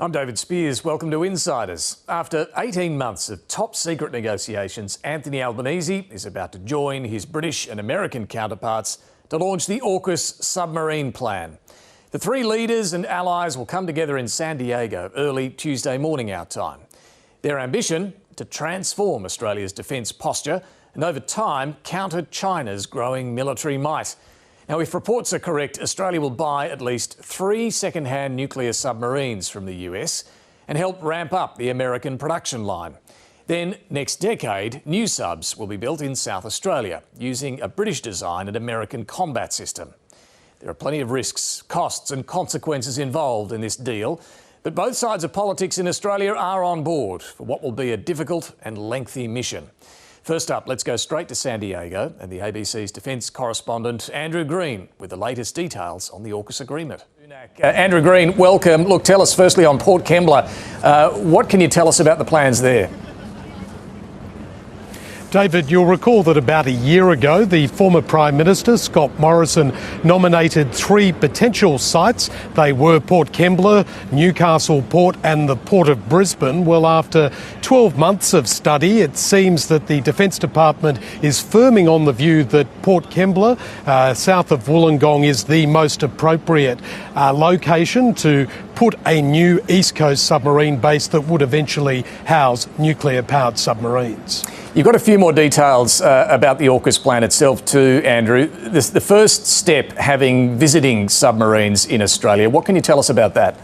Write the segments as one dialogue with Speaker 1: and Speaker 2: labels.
Speaker 1: I'm David Speers. Welcome to Insiders. After 18 months of top secret negotiations, Anthony Albanese is about to join his British and American counterparts to launch the AUKUS submarine plan. The three leaders and allies will come together in San Diego early Tuesday morning our time. Their ambition: to transform Australia's defence posture and over time counter China's growing military might. Now, if reports are correct, Australia will buy at least 3 second-hand nuclear submarines from the US and help ramp up the American production line. Then, next decade, new subs will be built in South Australia using a British design and American combat system. There are plenty of risks, costs and consequences involved in this deal, but both sides of politics in Australia are on board for what will be a difficult and lengthy mission. First up, let's go straight to San Diego and the ABC's defence correspondent Andrew Green with the latest details on the AUKUS agreement. Andrew Green, welcome. Look, tell us firstly on Port Kembla, what can you tell us about the plans there?
Speaker 2: David, you'll recall that about a year ago, the former Prime Minister, Scott Morrison, nominated 3 potential sites. They were Port Kembla, Newcastle Port and the Port of Brisbane. Well, after 12 months of study, it seems that the Defence Department is firming on the view that Port Kembla, south of Wollongong, is the most appropriate location to put a new East Coast submarine base that would eventually house nuclear-powered submarines.
Speaker 1: You've got a few more details about the AUKUS plan itself too, Andrew. The first step having visiting submarines in Australia. What can you tell us about that?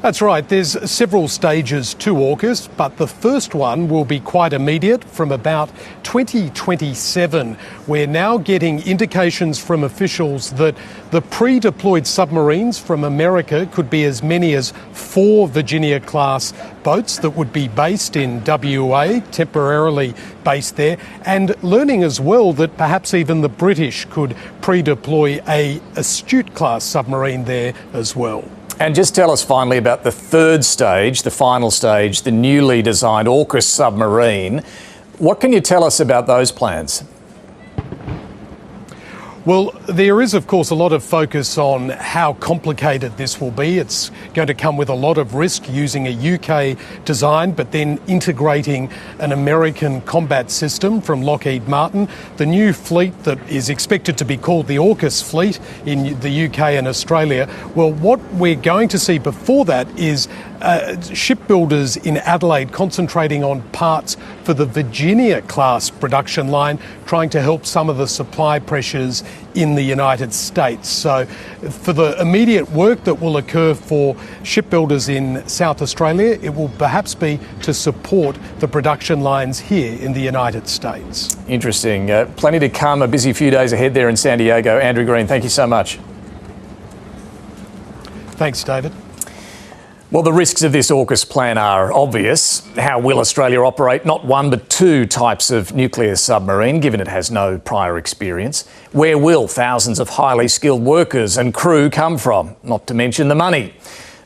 Speaker 2: That's right. There's several stages to AUKUS, but the first one will be quite immediate from about 2027. We're now getting indications from officials that the pre-deployed submarines from America could be as many as 4 Virginia-class boats that would be based in WA, temporarily based there, and learning as well that perhaps even the British could pre-deploy a Astute-class submarine there as well.
Speaker 1: And just tell us finally about the third stage, the final stage, the newly designed AUKUS submarine. What can you tell us about those plans?
Speaker 2: Well, there is, of course, a lot of focus on how complicated this will be. It's going to come with a lot of risk using a UK design, but then integrating an American combat system from Lockheed Martin. The new fleet that is expected to be called the AUKUS fleet in the UK and Australia. Well, what we're going to see before that is shipbuilders in Adelaide concentrating on parts for the Virginia-class production line, trying to help some of the supply pressures in the United States. So for the immediate work that will occur for shipbuilders in South Australia, it will perhaps be to support the production lines here in the United States.
Speaker 1: Interesting. Plenty to come. A busy few days ahead there in San Diego. Andrew Green, thank you so much.
Speaker 2: Thanks, David.
Speaker 1: Well, the risks of this AUKUS plan are obvious. How will Australia operate not 1 but 2 types of nuclear submarine, given it has no prior experience? Where will thousands of highly skilled workers and crew come from? Not to mention the money.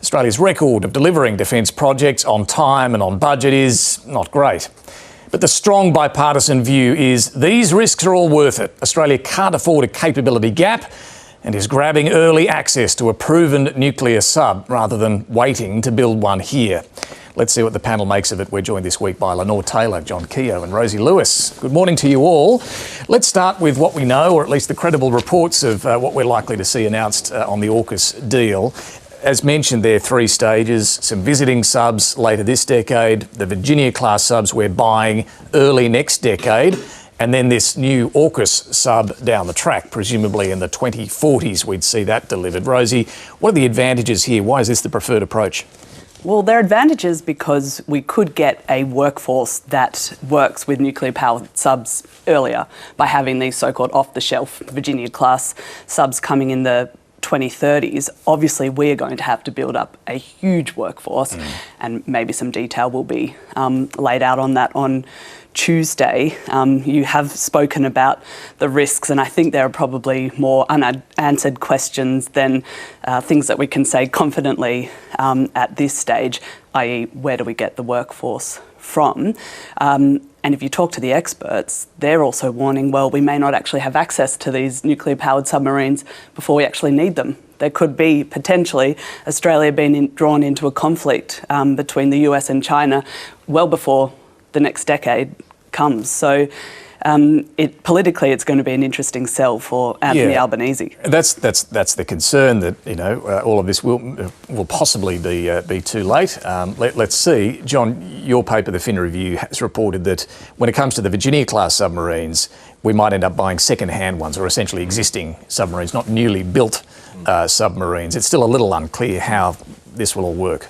Speaker 1: Australia's record of delivering defence projects on time and on budget is not great. But the strong bipartisan view is these risks are all worth it. Australia can't afford a capability gap and is grabbing early access to a proven nuclear sub rather than waiting to build one here. Let's see what the panel makes of it. We're joined this week by Lenore Taylor, John Kehoe and Rosie Lewis. Good morning to you all. Let's start with what we know, or at least the credible reports of what we're likely to see announced on the AUKUS deal. As mentioned, there are 3 stages, some visiting subs later this decade, the Virginia-class subs we're buying early next decade, and then this new AUKUS sub down the track, presumably in the 2040s we'd see that delivered. Rosie, what are the advantages here? Why is this the preferred approach?
Speaker 3: Well, there are advantages because we could get a workforce that works with nuclear-powered subs earlier by having these so-called off-the-shelf Virginia-class subs coming in the 2030s. Obviously, we're going to have to build up a huge workforce, and maybe some detail will be laid out on that on Tuesday. You have spoken about the risks, and I think there are probably more unanswered questions than things that we can say confidently at this stage, i.e. where do we get the workforce from? And if you talk to the experts, they're also warning, well, we may not actually have access to these nuclear-powered submarines before we actually need them There could be potentially Australia being drawn into a conflict between the US and China well before the next decade comes. So politically, it's going to be an interesting sell for Anthony Albanese.
Speaker 1: That's the concern, that all of this will possibly be too late. Let's see. John, your paper, the Fin Review, has reported that when it comes to the Virginia-class submarines, we might end up buying second-hand ones, or essentially existing submarines, not newly built submarines. It's still a little unclear how this will all work.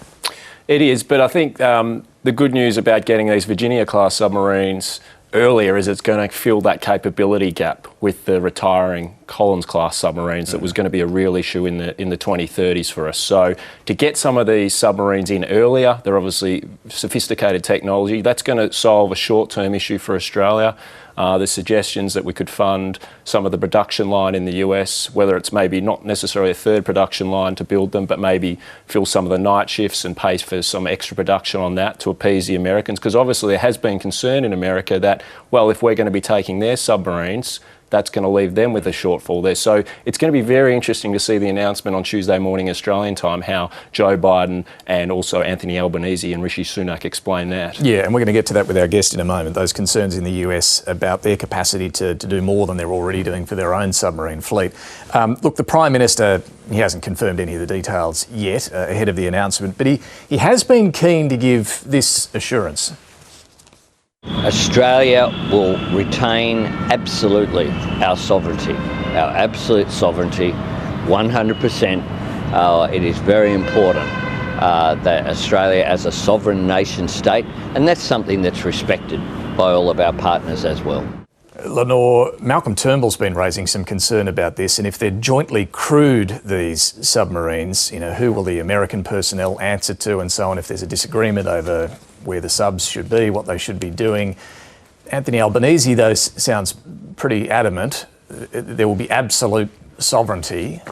Speaker 4: It is, but I think the good news about getting these Virginia-class submarines earlier is it's going to fill that capability gap with the retiring Collins-class submarines that was going to be a real issue in the 2030s for us. So to get some of these submarines in earlier, they're obviously sophisticated technology. That's going to solve a short-term issue for Australia. There's suggestions that we could fund some of the production line in the US, whether it's maybe not necessarily a third production line to build them, but maybe fill some of the night shifts and pay for some extra production on that to appease the Americans. Because obviously there has been concern in America that, well, if we're going to be taking their submarines, that's going to leave them with a shortfall there. So it's going to be very interesting to see the announcement on Tuesday morning Australian time, how Joe Biden and also Anthony Albanese and Rishi Sunak explain that.
Speaker 1: Yeah, and we're going to get to that with our guest in a moment, those concerns in the US about their capacity to do more than they're already doing for their own submarine fleet. Look, the Prime Minister, he hasn't confirmed any of the details yet ahead of the announcement, but he has been keen to give this assurance.
Speaker 5: Australia will retain absolutely our sovereignty, our absolute sovereignty, 100%. It is very important that Australia as a sovereign nation state, and that's something that's respected by all of our partners as well.
Speaker 1: Lenore, Malcolm Turnbull's been raising some concern about this, and if they're jointly crewed, these submarines, who will the American personnel answer to and so on if there's a disagreement over where the subs should be, what they should be doing. Anthony Albanese, though, sounds pretty adamant. There will be absolute sovereignty.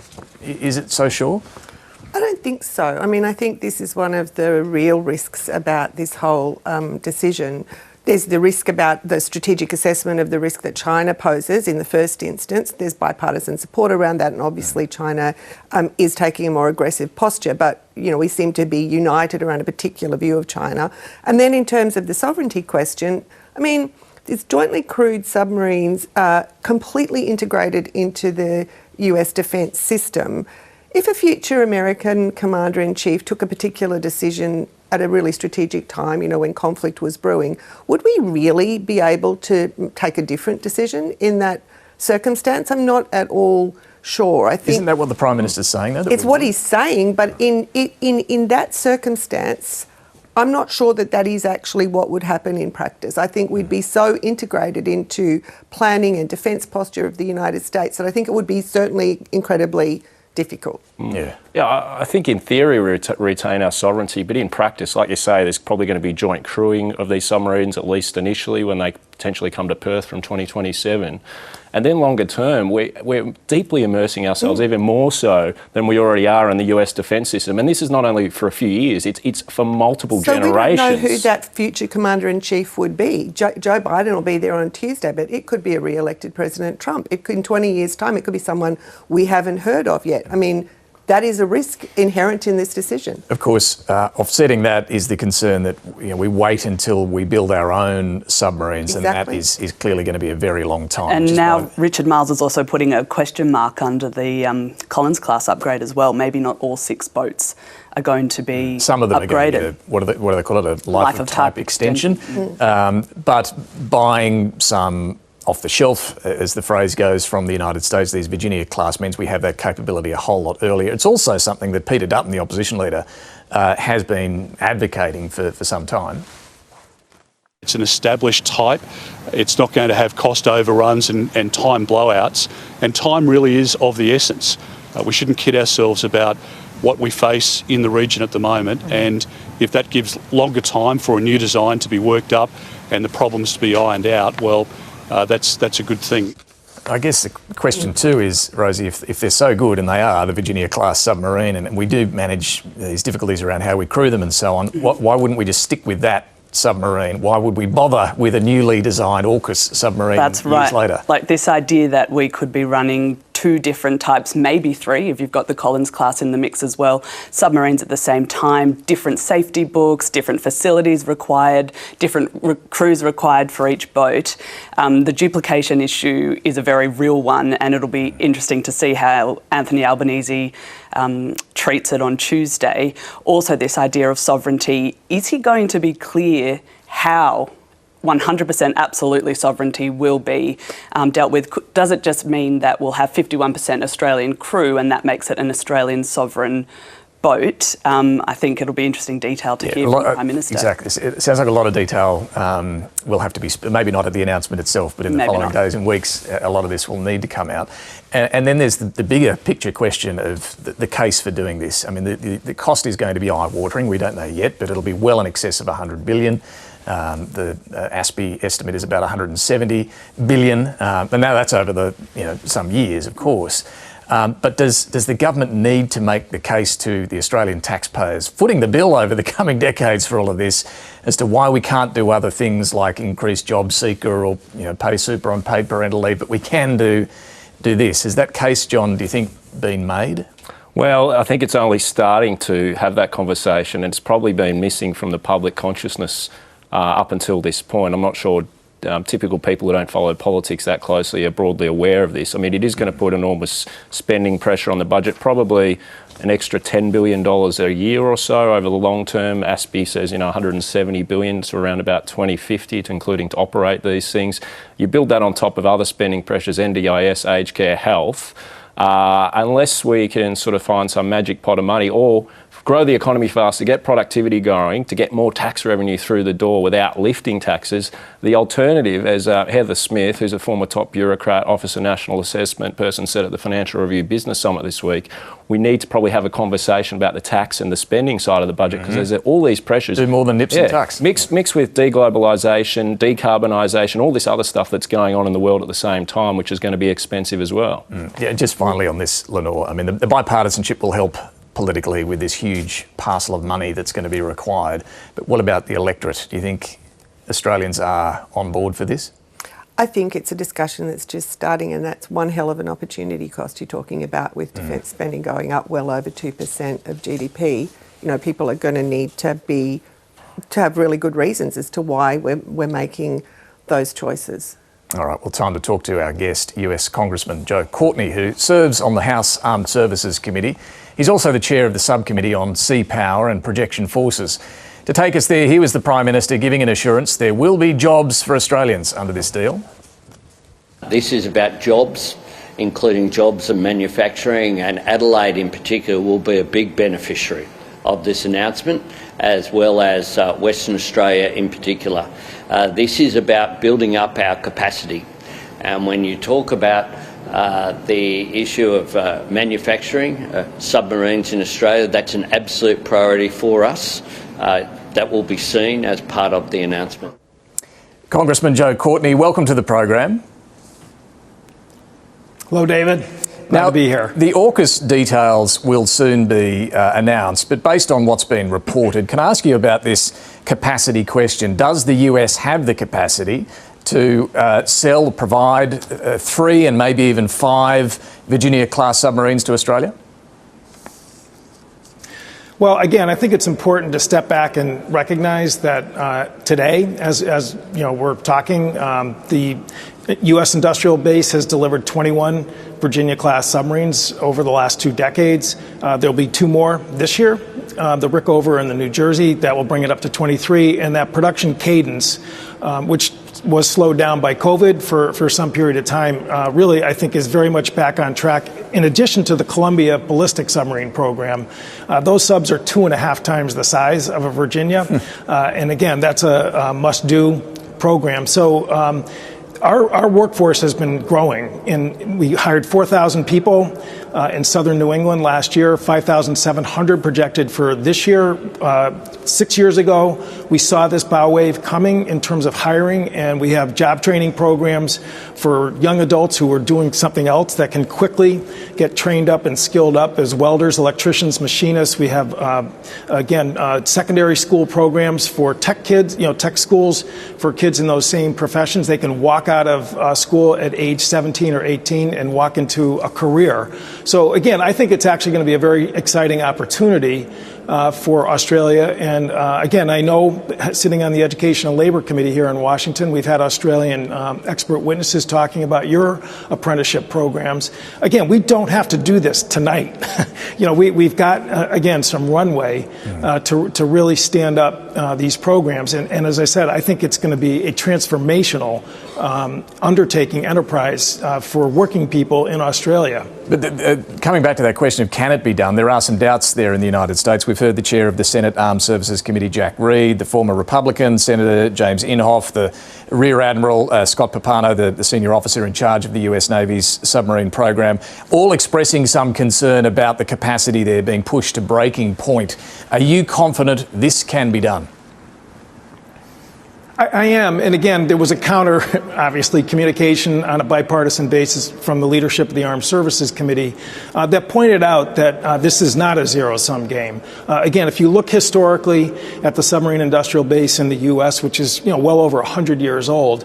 Speaker 1: Is it so sure?
Speaker 6: I don't think so. I mean, I think this is one of the real risks about this whole decision. There's the risk about the strategic assessment of the risk that China poses in the first instance. There's bipartisan support around that, and obviously China is taking a more aggressive posture. But, we seem to be united around a particular view of China. And then in terms of the sovereignty question, I mean, these jointly crewed submarines are completely integrated into the US defence system. If a future American commander-in-chief took a particular decision at a really strategic time, when conflict was brewing, would we really be able to take a different decision in that circumstance? I'm not at all sure. I think
Speaker 1: isn't that what the Prime Minister's saying, though?
Speaker 6: It's what he's saying, but in that circumstance, I'm not sure that is actually what would happen in practice. I think we'd be so integrated into planning and defence posture of the United States that I think it would be certainly incredibly difficult.
Speaker 4: Yeah, I think in theory we retain our sovereignty, but in practice, like you say, there's probably going to be joint crewing of these submarines, at least initially, when they potentially come to Perth from 2027. And then longer term, we're deeply immersing ourselves even more so than we already are in the US defence system. And this is not only for a few years, it's for multiple generations.
Speaker 6: So we don't know who that future Commander-in-Chief would be. Joe Biden will be there on Tuesday, but it could be a re-elected President Trump. In 20 years' time, it could be someone we haven't heard of yet. I mean, that is a risk inherent in this decision.
Speaker 1: Of course, offsetting that is the concern that we wait until we build our own submarines,
Speaker 6: exactly.
Speaker 1: And that is clearly going to be a very long time.
Speaker 3: And now Richard Marles is also putting a question mark under the Collins-class upgrade as well. Maybe not all 6 boats are going to be
Speaker 1: some of them
Speaker 3: upgraded.
Speaker 1: are going to get what do they call it, a life of type extension. But buying some off the shelf, as the phrase goes, from the United States, these Virginia-class means we have that capability a whole lot earlier. It's also something that Peter Dutton, the opposition leader, has been advocating for some time.
Speaker 7: It's an established type. It's not going to have cost overruns and time blowouts. And time really is of the essence. We shouldn't kid ourselves about what we face in the region at the moment. And if that gives longer time for a new design to be worked up and the problems to be ironed out, well, that's a good thing.
Speaker 1: I guess the question too is, Rosie, if they're so good, and they are, the Virginia-class submarine, and we do manage these difficulties around how we crew them and so on, why wouldn't we just stick with that submarine? Why would we bother with a newly designed AUKUS submarine years later?
Speaker 3: Like this idea that we could be running 2 different types, maybe 3 if you've got the Collins class in the mix as well, submarines at the same time, different safety books, different facilities required, different crews required for each boat. The duplication issue is a very real one, and it'll be interesting to see how Anthony Albanese treats it on Tuesday. Also, this idea of sovereignty, is he going to be clear how 100% absolutely sovereignty will be dealt with? Does it just mean that we'll have 51% Australian crew and that makes it an Australian sovereign boat? I think it'll be interesting detail to hear from the Prime Minister.
Speaker 1: Exactly. It sounds like a lot of detail will have to be, maybe not at the announcement itself, but in the following days and weeks, a lot of this will need to come out. And then there's the bigger picture question of the case for doing this. I mean, the cost is going to be eye-watering. We don't know yet, but it'll be well in excess of $100 billion. The ASPI estimate is about 170 billion, and now that's over some years, of course. But does the government need to make the case to the Australian taxpayers, footing the bill over the coming decades for all of this, as to why we can't do other things like increase job seeker or pay super on paid parental leave, but we can do this? Has that case, John, do you think, been made?
Speaker 4: Well, I think it's only starting to have that conversation, and it's probably been missing from the public consciousness up until this point. I'm not sure typical people who don't follow politics that closely are broadly aware of this. I mean, it is going to put enormous spending pressure on the budget, probably an extra $10 billion a year or so over the long term. ASPI says, $170 billion to around about 2050, including to operate these things. You build that on top of other spending pressures, NDIS, aged care, health. Unless we can sort of find some magic pot of money or grow the economy faster, get productivity going, to get more tax revenue through the door without lifting taxes, the alternative, as Heather Smith, who's a former top bureaucrat, Office of National Assessment person, said at the Financial Review Business Summit this week, we need to probably have a conversation about the tax and the spending side of the budget, because there's all these pressures.
Speaker 1: Do more than nips and tucks.
Speaker 4: Mixed with deglobalisation, decarbonisation, all this other stuff that's going on in the world at the same time, which is going to be expensive as well.
Speaker 1: Yeah, just finally on this, Lenore, I mean, the bipartisanship will help politically with this huge parcel of money that's going to be required. But what about the electorate? Do you think Australians are on board for this?
Speaker 6: I think it's a discussion that's just starting, and that's one hell of an opportunity cost you're talking about, with defence spending going up well over 2% of GDP. People are going to need to have really good reasons as to why we're making those choices.
Speaker 1: All right, well, time to talk to our guest, US Congressman Joe Courtney, who serves on the House Armed Services Committee. He's also the chair of the subcommittee on sea power and projection forces. To take us there, here was the Prime Minister giving an assurance there will be jobs for Australians under this deal.
Speaker 5: This is about jobs, including jobs in manufacturing, and Adelaide in particular will be a big beneficiary of this announcement, as well as Western Australia in particular. This is about building up our capacity. And when you talk about the issue of manufacturing submarines in Australia, that's an absolute priority for us. That will be seen as part of the announcement.
Speaker 1: Congressman Joe Courtney, welcome to the program.
Speaker 8: Hello, David. Glad to be here.
Speaker 1: The AUKUS details will soon be announced, but based on what's been reported, can I ask you about this capacity question? Does the US have the capacity to provide 3 and maybe even 5 Virginia-class submarines to Australia?
Speaker 8: Well, again, I think it's important to step back and recognize that today, as we're talking, the U.S. industrial base has delivered 21 Virginia-class submarines over the last 2 decades. There'll be 2 more this year, the Rickover and the New Jersey. That will bring it up to 23. And that production cadence, which was slowed down by COVID for some period of time, really, I think, is very much back on track. In addition to the Columbia ballistic submarine program, those subs are 2.5 times the size of a Virginia. And again, that's a must-do program. So our workforce has been growing. We hired 4,000 people in southern New England last year, 5,700 projected for this year. 6 years ago, we saw this bow wave coming in terms of hiring, and we have job training programs for young adults who are doing something else that can quickly get trained up and skilled up as welders, electricians, machinists. We have, secondary school programs for tech kids, tech schools for kids in those same professions. They can walk out of school at age 17 or 18 and walk into a career. So again, I think it's actually going to be a very exciting opportunity for Australia. And again, I know, sitting on the Education and Labor Committee here in Washington, we've had Australian expert witnesses talking about your apprenticeship programs. Again, we don't have to do this tonight. We've got, again, some runway to really stand up these programs. And as I said, I think it's going to be a transformational undertaking, enterprise for working people in Australia.
Speaker 1: But coming back to that question of can it be done, there are some doubts there in the United States. We've heard the chair of the Senate Armed Services Committee, Jack Reed, the former Republican Senator James Inhofe, the Rear Admiral Scott Pappano, the senior officer in charge of the US Navy's submarine program, all expressing some concern about the capacity there being pushed to breaking point. Are you confident this can be done?
Speaker 8: I am. And again, there was a counter, obviously, communication on a bipartisan basis from the leadership of the Armed Services Committee that pointed out that this is not a zero-sum game. Again, if you look historically at the submarine industrial base in the U.S., which is well over 100 years old,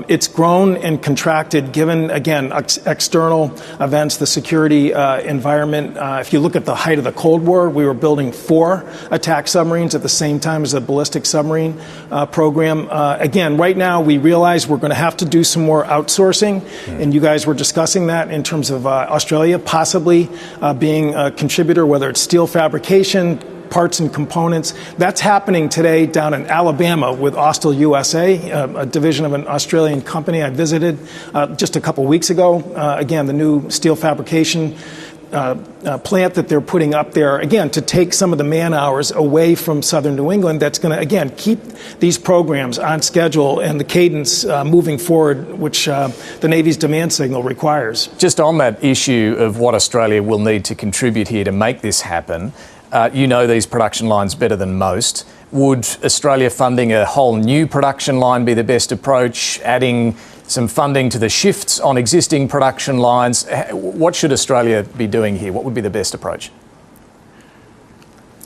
Speaker 8: it's grown and contracted given, again, external events, the security environment. If you look at the height of the Cold War, we were building 4 attack submarines at the same time as the ballistic submarine program. Again, right now we realize we're going to have to do some more outsourcing, and you guys were discussing that in terms of Australia possibly being a contributor, whether it's steel fabrication, parts and components. That's happening today down in Alabama with Austal USA, a division of an Australian company I visited just a couple weeks ago. Again, the new steel fabrication plant that they're putting up there, again, to take some of the man hours away from southern New England. That's going to, again, keep these programs on schedule and the cadence moving forward, which the Navy's demand signal requires.
Speaker 1: Just on that issue of what Australia will need to contribute here to make this happen, you know these production lines better than most. Would Australia funding a whole new production line be the best approach, adding some funding to the shifts on existing production lines? What should Australia be doing here? What would be the best approach?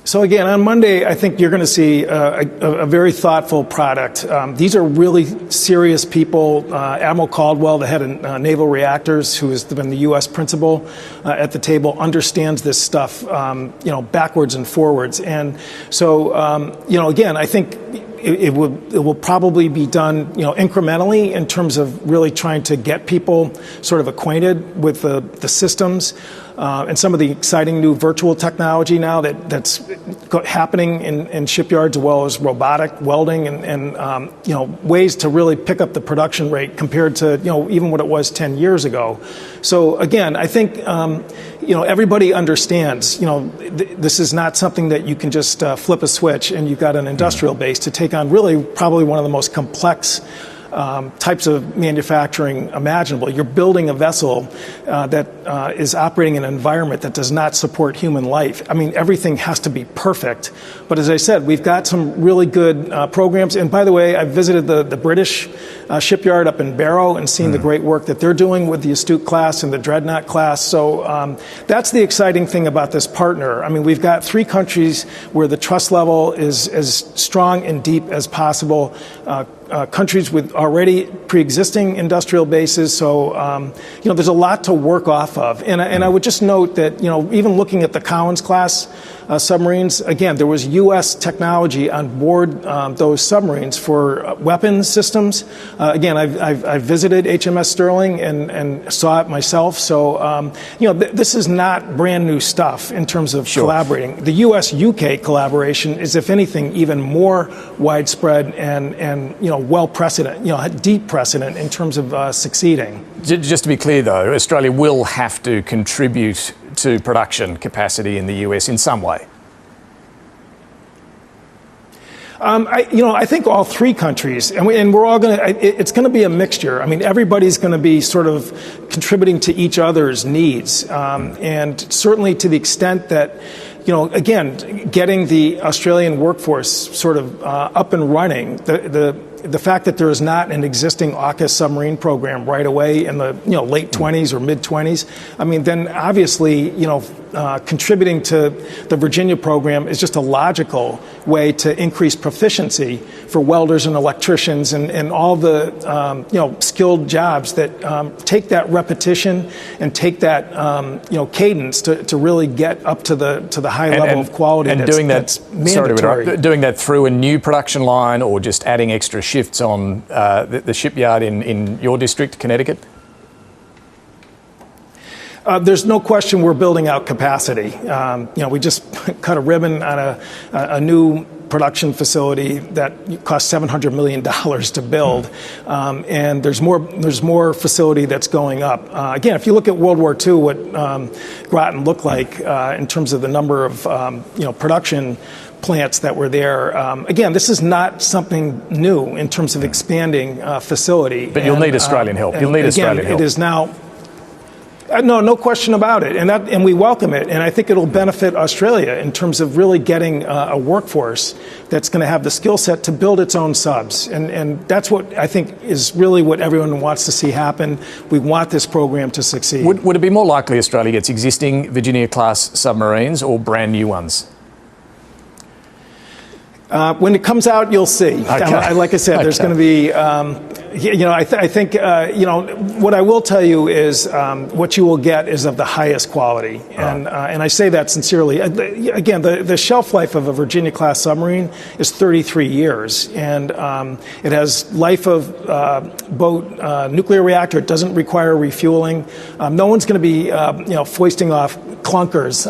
Speaker 8: So again, on Monday, I think you're going to see a very thoughtful product. These are really serious people. Admiral Caldwell, the head of Naval Reactors, who has been the U.S. principal at the table, understands this stuff, backwards and forwards. And so, again, I think it will probably be done, incrementally in terms of really trying to get people sort of acquainted with the systems and some of the exciting new virtual technology now that's happening in shipyards, as well as robotic welding and ways to really pick up the production rate compared to even what it was 10 years ago. So again, I think everybody understands this is not something that you can just flip a switch and you've got an industrial base to take on really probably one of the most complex types of manufacturing imaginable. You're building a vessel that is operating in an environment that does not support human life. I mean, everything has to be perfect. But as I said, we've got some really good programs. And by the way, I visited the British shipyard up in Barrow and seen the great work that they're doing with the Astute class and the Dreadnought class. So that's the exciting thing about this partner. I mean, we've got 3 countries where the trust level is as strong and deep as possible. Countries with already pre-existing industrial bases. So, there's a lot to work off of. And I would just note that, even looking at the Collins class submarines, again, there was U.S. technology on board those submarines for weapons systems. Again, I've visited HMS Sterling and saw it myself. So, this is not brand new stuff in terms of collaborating. The U.S.-UK collaboration is, if anything, even more widespread and well precedent, deep precedent in terms of succeeding.
Speaker 1: Just to be clear, though, Australia will have to contribute to production capacity in the US in some way.
Speaker 8: I think all 3 countries, and we're all going to, it's going to be a mixture. I mean, everybody's going to be sort of contributing to each other's needs. And certainly to the extent that, again, getting the Australian workforce sort of up and running, the fact that there is not an existing AUKUS submarine program right away in the late 20s or mid 20s, I mean, then obviously contributing to the Virginia program is just a logical way to increase proficiency for welders and electricians and all the skilled jobs that take that repetition and take that cadence to really get up to the high level of quality.
Speaker 1: And doing that, doing that through a new production line or just adding extra shifts on the shipyard in your district, Connecticut?
Speaker 8: There's no question we're building out capacity. We just cut a ribbon on a new production facility that cost $700 million to build, and there's more facility that's going up. Again, if you look at World War II, what Groton looked like in terms of the number of production plants that were there. Again, this is not something new in terms of expanding facility.
Speaker 1: But you'll need Australian help. You'll need Australian help.
Speaker 8: It is now. No question about it, and we welcome it, and I think it'll benefit Australia in terms of really getting a workforce that's going to have the skill set to build its own subs, and that's what I think is really what everyone wants to see happen. We want this program to succeed.
Speaker 1: Would it be more likely Australia gets existing Virginia-class submarines or brand new ones?
Speaker 8: When it comes out, you'll see.
Speaker 1: Okay.
Speaker 8: Like I said, there's going to be, I think, what I will tell you is what you will get is of the highest quality. And I say that sincerely. Again, the shelf life of a Virginia-class submarine is 33 years. And it has life of boat nuclear reactor. It doesn't require refueling. No one's going to be, foisting off clunkers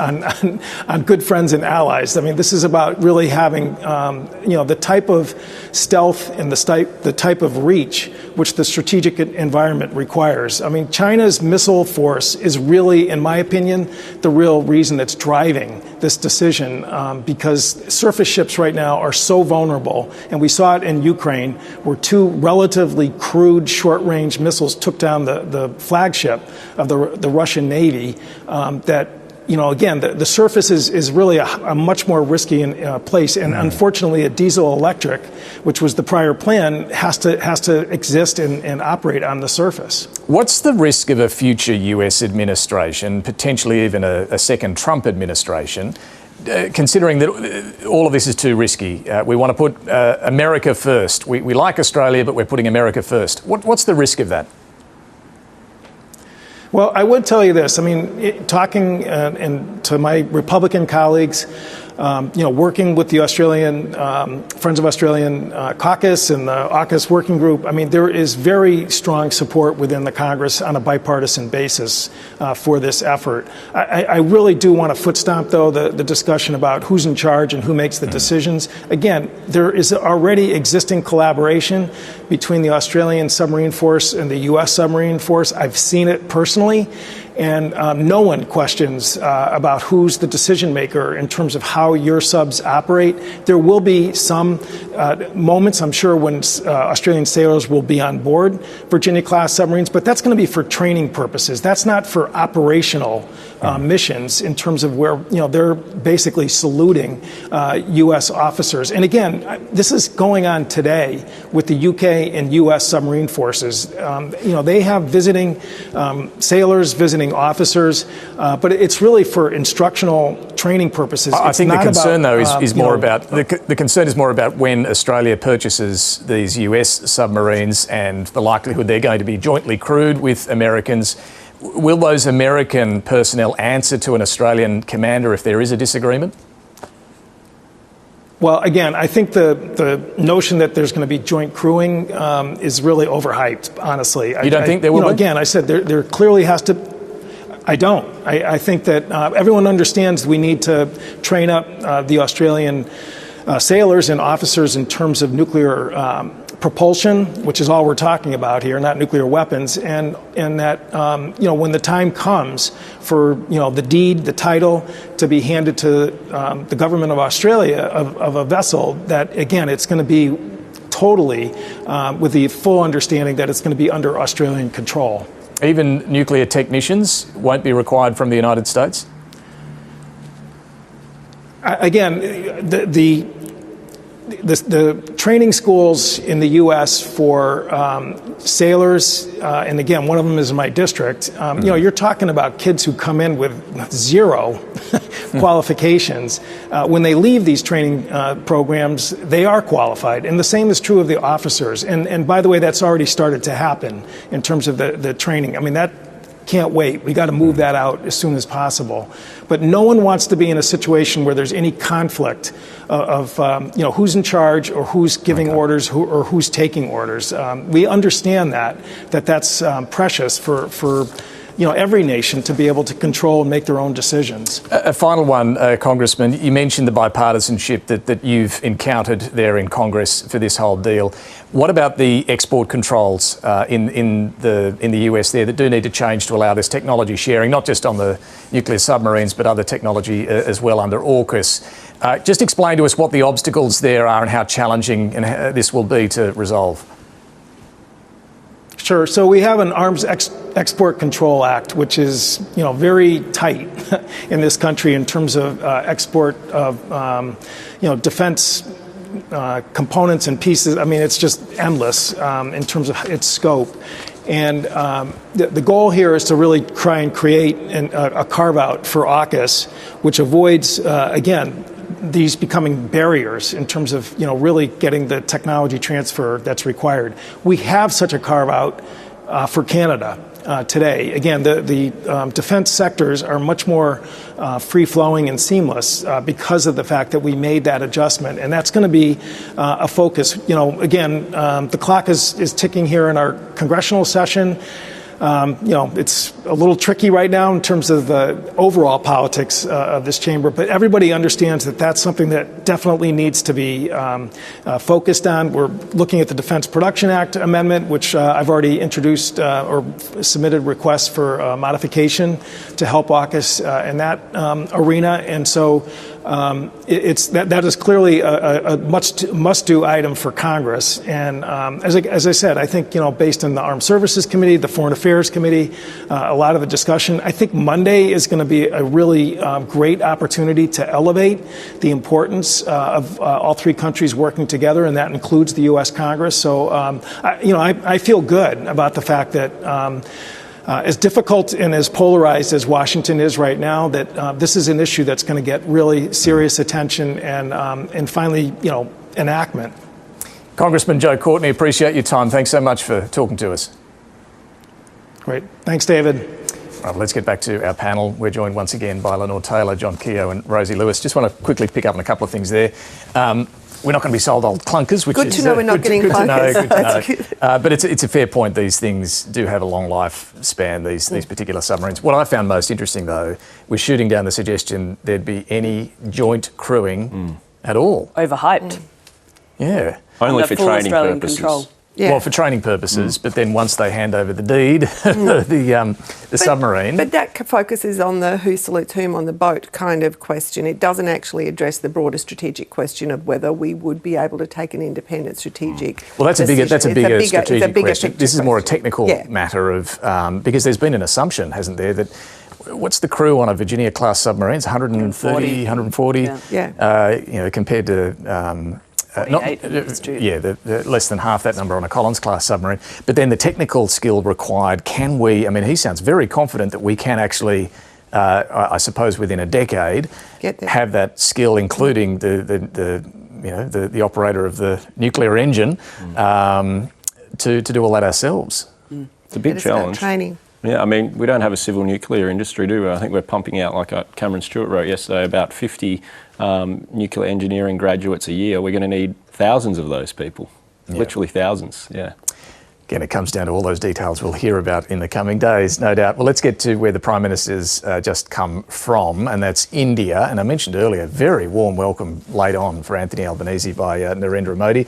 Speaker 8: on good friends and allies. I mean, this is about really having the type of stealth and the type of reach which the strategic environment requires. I mean, China's missile force is really, in my opinion, the real reason that's driving this decision, because surface ships right now are so vulnerable. And we saw it in Ukraine, where two relatively crude short-range missiles took down the flagship of the Russian Navy. Again, the surface is really a much more risky place, and unfortunately, a diesel-electric, which was the prior plan, has to exist and operate on the surface.
Speaker 1: What's the risk of a future US administration, potentially even a second Trump administration, considering that all of this is too risky? We want to put America first. We like Australia, but we're putting America first. What's the risk of that?
Speaker 8: Well, I would tell you this. I mean, talking to my Republican colleagues, working with the Australian Friends of Australian Caucus and the AUKUS working group, I mean, there is very strong support within the Congress on a bipartisan basis for this effort. I really do want to foot stomp, though, the discussion about who's in charge and who makes the decisions. Again, there is already existing collaboration between the Australian submarine force and the U.S. submarine force. I've seen it personally. And no one questions about who's the decision maker in terms of how your subs operate. There will be some moments, I'm sure, when Australian sailors will be on board Virginia-class submarines, but that's going to be for training purposes. That's not for operational missions in terms of where they're basically saluting U.S. officers. And again, this is going on today with the UK and U.S. submarine forces. They have visiting sailors, visiting officers, but it's really for instructional training purposes.
Speaker 1: I think the concern, though, is more about the concern is more about when Australia purchases these US submarines and the likelihood they're going to be jointly crewed with Americans. Will those American personnel answer to an Australian commander if there is a disagreement?
Speaker 8: Well, again, I think the notion that there's going to be joint crewing is really overhyped, honestly.
Speaker 1: You don't think there will be?
Speaker 8: Again, I said there clearly has to... I don't. I think that everyone understands we need to train up the Australian sailors and officers in terms of nuclear propulsion, which is all we're talking about here, not nuclear weapons, and that when the time comes for the deed, the title to be handed to the government of Australia of a vessel, that again it's going to be totally with the full understanding that it's going to be under Australian control.
Speaker 1: Even nuclear technicians won't be required from the United States?
Speaker 8: Again, the training schools in the U.S. for sailors, and again, one of them is in my district, you're talking about kids who come in with zero qualifications. When they leave these training programs, they are qualified. And the same is true of the officers. And by the way, that's already started to happen in terms of the training. I mean, that can't wait. We got to move that out as soon as possible. But no one wants to be in a situation where there's any conflict of who's in charge or who's giving orders or who's taking orders. We understand that's precious for every nation to be able to control and make their own decisions.
Speaker 1: A final one, Congressman. You mentioned the bipartisanship that you've encountered there in Congress for this whole deal. What about the export controls in the US there that do need to change to allow this technology sharing, not just on the nuclear submarines, but other technology as well under AUKUS? Just explain to us what the obstacles there are and how challenging and this will be to resolve.
Speaker 8: Sure. So we have an Arms Export Control Act, which is, very tight in this country in terms of export of, defense components and pieces. I mean, it's just endless in terms of its scope. And the goal here is to really try and create a carve-out for AUKUS, which avoids, again, these becoming barriers in terms of really getting the technology transfer that's required. We have such a carve-out for Canada today. Again, the defense sectors are much more free-flowing and seamless because of the fact that we made that adjustment, and that's going to be a focus. Again, the clock is ticking here in our congressional session. It's a little tricky right now in terms of the overall politics of this chamber, but everybody understands that that's something that definitely needs to be focused on. We're looking at the Defense Production Act amendment, which I've already introduced or submitted requests for modification to help AUKUS in that arena. And so that is clearly a must-do item for Congress. And as I said, I think based on the Armed Services Committee, the Foreign Affairs Committee, a lot of the discussion. I think Monday is going to be a really great opportunity to elevate the importance of all three countries working together, and that includes the U.S. Congress. So I feel good about the fact that. As difficult and as polarized as Washington is right now, that this is an issue that's going to get really serious attention and finally, enactment.
Speaker 1: Congressman Joe Courtney, appreciate your time. Thanks so much for talking to us.
Speaker 8: Great. Thanks, David.
Speaker 1: Right, let's get back to our panel. We're joined once again by Lenore Taylor, John Kehoe and Rosie Lewis. Just want to quickly pick up on a couple of things there. We're not going to be sold old clunkers, which
Speaker 6: good
Speaker 1: is
Speaker 6: to know we're not getting clunkers.
Speaker 1: Good to know. But it's a fair point. These things do have a long lifespan, these particular submarines. What I found most interesting, though, was shooting down the suggestion there'd be any joint crewing at all.
Speaker 3: Overhyped.
Speaker 1: Yeah.
Speaker 4: Only for training
Speaker 3: Australian
Speaker 4: purposes.
Speaker 3: control.
Speaker 6: Yeah.
Speaker 1: Well, for training purposes, but then once they hand over the deed, the submarine.
Speaker 6: But that focuses on the who salutes whom on the boat kind of question. It doesn't actually address the broader strategic question of whether we would be able to take an independent strategic.
Speaker 1: Well, that's a bigger strategic question. This is more a
Speaker 6: question.
Speaker 1: technical matter of because there's been an assumption, hasn't there, that what's the crew on a Virginia-class submarine? It's 130, 140.
Speaker 3: Yeah.
Speaker 1: Compared to. Less than half that number on a Collins-class submarine. But then the technical skill required, he sounds very confident that we can actually, I suppose within a decade, have that skill, including the operator of the nuclear engine, to do all that ourselves.
Speaker 4: It's a big challenge.
Speaker 6: Training.
Speaker 4: Yeah, we don't have a civil nuclear industry, do we? I think we're pumping out, like Cameron Stewart wrote yesterday, about 50 nuclear engineering graduates a year. We're going to need thousands of those people, literally thousands, yeah.
Speaker 1: Again, it comes down to all those details we'll hear about in the coming days, no doubt. Well, let's get to where the Prime Minister's just come from, and that's India. And I mentioned earlier, very warm welcome late on for Anthony Albanese by Narendra Modi.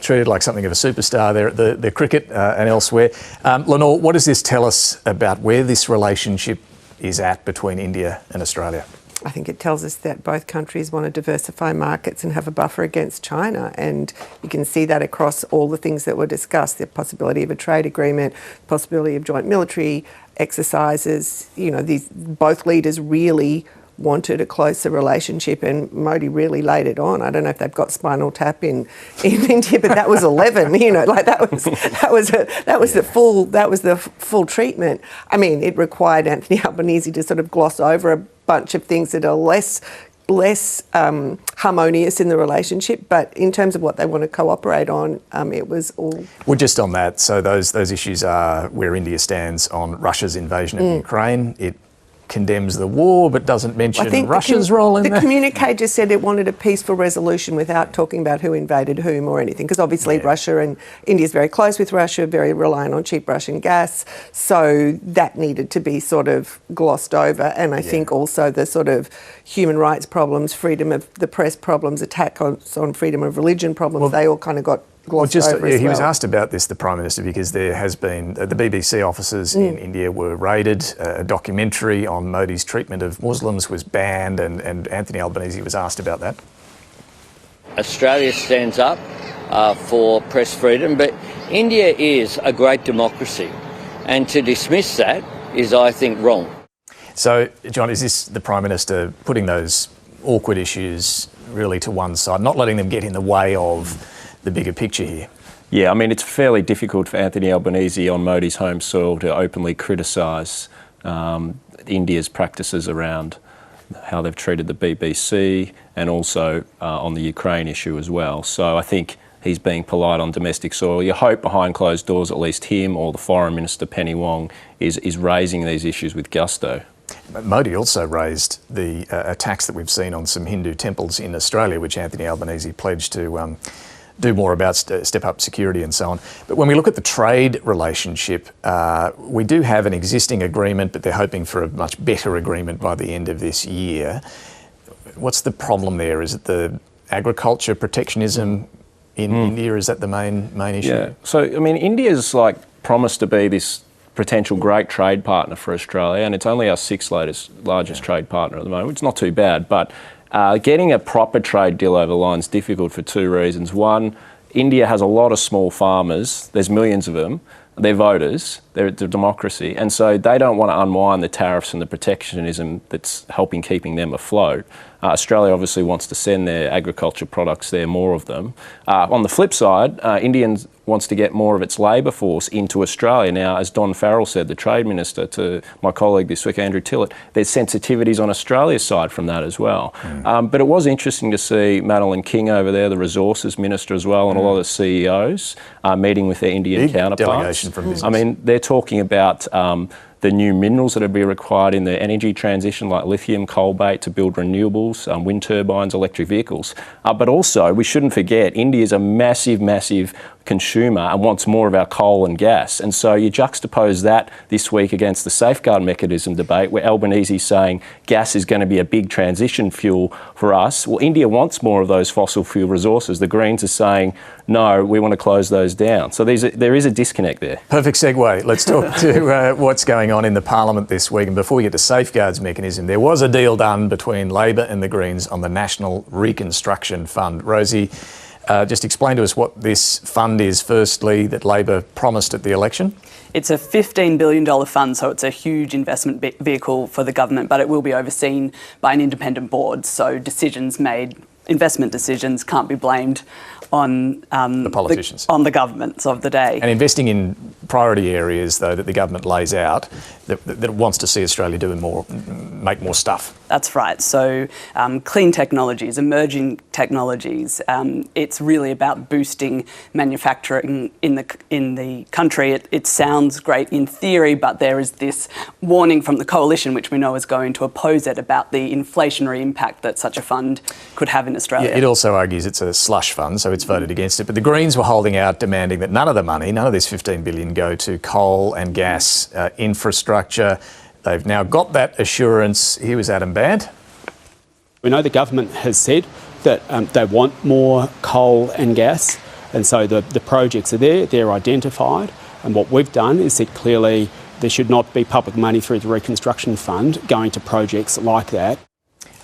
Speaker 1: Treated like something of a superstar there at the cricket and elsewhere. Lenore, what does this tell us about where this relationship is at between India and Australia?
Speaker 6: I think it tells us that both countries want to diversify markets and have a buffer against China. And you can see that across all the things that were discussed, the possibility of a trade agreement, possibility of joint military exercises. Both leaders really wanted a closer relationship, and Modi really laid it on. I don't know if they've got spinal tap in India, but that was 11. That was the full treatment. I mean, it required Anthony Albanese to sort of gloss over a bunch of things that are less harmonious in the relationship, but in terms of what they want to cooperate on, it was all...
Speaker 1: Well, just on that, so those issues are where India stands on Russia's invasion of Ukraine. It condemns the war but doesn't mention Russia's role in that.
Speaker 6: The communique just said it wanted a peaceful resolution without talking about who invaded whom or anything, because obviously Russia and India is very close with Russia, very reliant on cheap Russian gas, so that needed to be sort of glossed over. And I think also the sort of human rights problems, freedom of the press problems, attack on freedom of religion problems, they all kind of got glossed over as well.
Speaker 1: He was asked about this, the Prime Minister, because there has been, the BBC offices in India were raided, a documentary on Modi's treatment of Muslims was banned, and Anthony Albanese was asked about that.
Speaker 5: Australia stands up for press freedom, but India is a great democracy, and to dismiss that is, I think, wrong.
Speaker 1: So, John, is this the Prime Minister putting those awkward issues really to one side, not letting them get in the way of the bigger picture here?
Speaker 4: Yeah, I mean, it's fairly difficult for Anthony Albanese on Modi's home soil to openly criticise India's practices around how they've treated the BBC and also on the Ukraine issue as well. So I think he's being polite on domestic soil. You hope behind closed doors at least him or the Foreign Minister Penny Wong is raising these issues with gusto.
Speaker 1: Modi also raised the attacks that we've seen on some Hindu temples in Australia, which Anthony Albanese pledged to do more about, step up security and so on. But when we look at the trade relationship, we do have an existing agreement, but they're hoping for a much better agreement by the end of this year. What's the problem there? Is it the agriculture protectionism in India? Is that the main issue?
Speaker 4: Yeah. So, I mean, India's promised to be this potential great trade partner for Australia, and it's only our sixth largest trade partner at the moment. It's not too bad, but getting a proper trade deal over the line is difficult for two reasons. One, India has a lot of small farmers. There's millions of them. They're voters. They're a democracy. And so they don't want to unwind the tariffs and the protectionism that's helping keeping them afloat. Australia obviously wants to send their agriculture products there, more of them. On the flip side, India wants to get more of its labour force into Australia. Now, as Don Farrell said, the Trade Minister, to my colleague this week, Andrew Tillett, there's sensitivities on Australia's side from that as well. But it was interesting to see Madeleine King over there, the Resources Minister as well, and a lot of the CEOs meeting with their Indian counterparts.
Speaker 1: Delegation from business.
Speaker 4: I mean, they're talking about the new minerals that will be required in the energy transition, like lithium, cobalt, to build renewables, wind turbines, electric vehicles. But also, we shouldn't forget, India is a massive, massive consumer and wants more of our coal and gas. And so you juxtapose that this week against the safeguard mechanism debate, where Albanese is saying gas is going to be a big transition fuel for us. Well, India wants more of those fossil fuel resources. The Greens are saying, no, we want to close those down. So there is a disconnect there.
Speaker 1: Perfect segue. Let's talk to what's going on in the Parliament this week. And before we get to safeguards mechanism, there was a deal done between Labor and the Greens on the National Reconstruction Fund. Rosie, just explain to us what this fund is, firstly, that Labor promised at the election.
Speaker 3: It's a $15 billion fund, so it's a huge investment vehicle for the government, but it will be overseen by an independent board. So decisions made, investment decisions, can't be blamed on
Speaker 1: the politicians,
Speaker 3: on the governments of the day.
Speaker 1: And investing in priority areas, though, that the government lays out, that it wants to see Australia doing more, make more stuff.
Speaker 3: That's right. So clean technologies, emerging technologies. It's really about boosting manufacturing in the country. It sounds great in theory, but there is this warning from the coalition, which we know is going to oppose it, about the inflationary impact that such a fund could have in Australia.
Speaker 1: Yeah, it also argues it's a slush fund, so it's voted against it. But the Greens were holding out, demanding that none of the money, none of this $15 billion, go to coal and gas infrastructure. They've now got that assurance. Here was Adam Band.
Speaker 9: We know the government has said that they want more coal and gas, and so the projects are there, they're identified, and what we've done is said clearly there should not be public money through the Reconstruction Fund going to projects like that.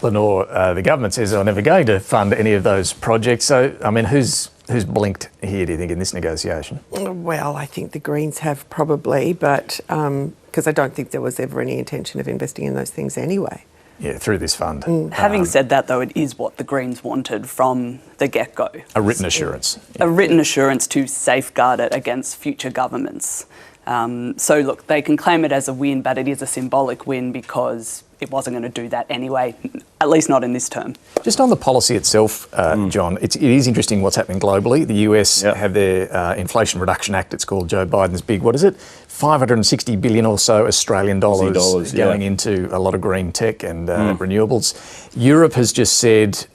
Speaker 1: Lenore, the government says they're never going to fund any of those projects. So, I mean, who's blinked here, do you think, in this negotiation?
Speaker 6: Well, I think the Greens have probably, but because I don't think there was ever any intention of investing in those things anyway.
Speaker 1: through this fund.
Speaker 3: Having said that, though, it is what the Greens wanted from the get-go.
Speaker 1: A written assurance.
Speaker 3: A written assurance to safeguard it against future governments. So, look, they can claim it as a win, but it is a symbolic win because it wasn't going to do that anyway, at least not in this term.
Speaker 1: Just on the policy itself, John, it is interesting what's happening globally. The US have their Inflation Reduction Act, it's called. Joe Biden's big, what is it? 560 billion or so Australian dollars going into a lot of green tech and renewables. Europe has just said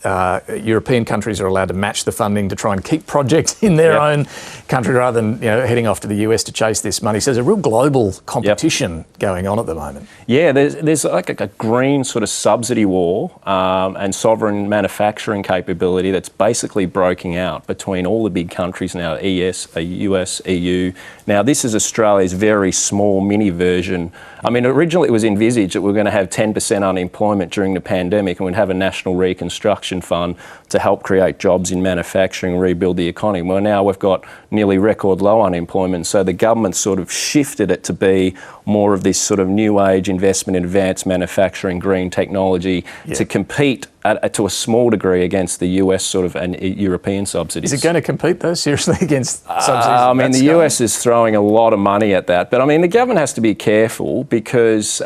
Speaker 1: European countries are allowed to match the funding to try and keep projects in their own country rather than heading off to the US to chase this money. So there's a real global competition going on at the moment.
Speaker 4: Yeah, there's like a green sort of subsidy war and sovereign manufacturing capability that's basically breaking out between all the big countries now, US, EU. Now, this is Australia's very small mini version. I mean, originally it was envisaged that we were going to have 10% unemployment during the pandemic and we'd have a national reconstruction fund to help create jobs in manufacturing and rebuild the economy. Well, now we've got nearly record low unemployment, so the government sort of shifted it to be more of this sort of new age investment in advanced manufacturing, green technology to compete to a small degree against the US sort of and European subsidies.
Speaker 1: Is it going to compete though, seriously, against subsidies?
Speaker 4: I mean, the US is throwing a lot of money at that, but I mean, the government has to be careful because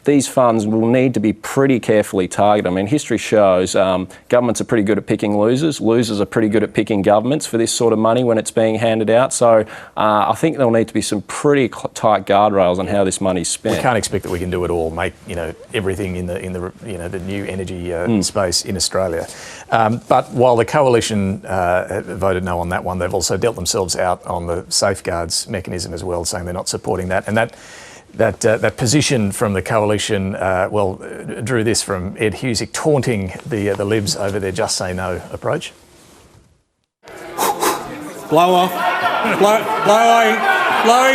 Speaker 4: these funds will need to be pretty carefully targeted. I mean, history shows governments are pretty good at picking losers. Losers are pretty good at picking governments for this sort of money when it's being handed out. So I think there'll need to be some pretty tight guardrails on how this money's spent.
Speaker 1: We can't expect that we can do it all, make everything in the new energy space in Australia. But while the coalition voted no on that one, they've also dealt themselves out on the safeguards mechanism as well, saying they're not supporting that. And that position from the coalition, drew this from Ed Husick taunting the Libs over their just say no approach.
Speaker 10: Blowing